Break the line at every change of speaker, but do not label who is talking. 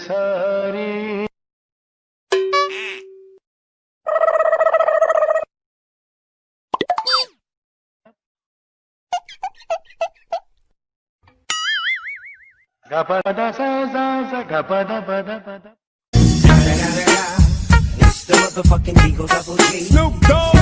सारी. गपदा सा सा सा गपदा पदा पदा.
It's the motherfucking Eagle Double G. Snoop Dogg.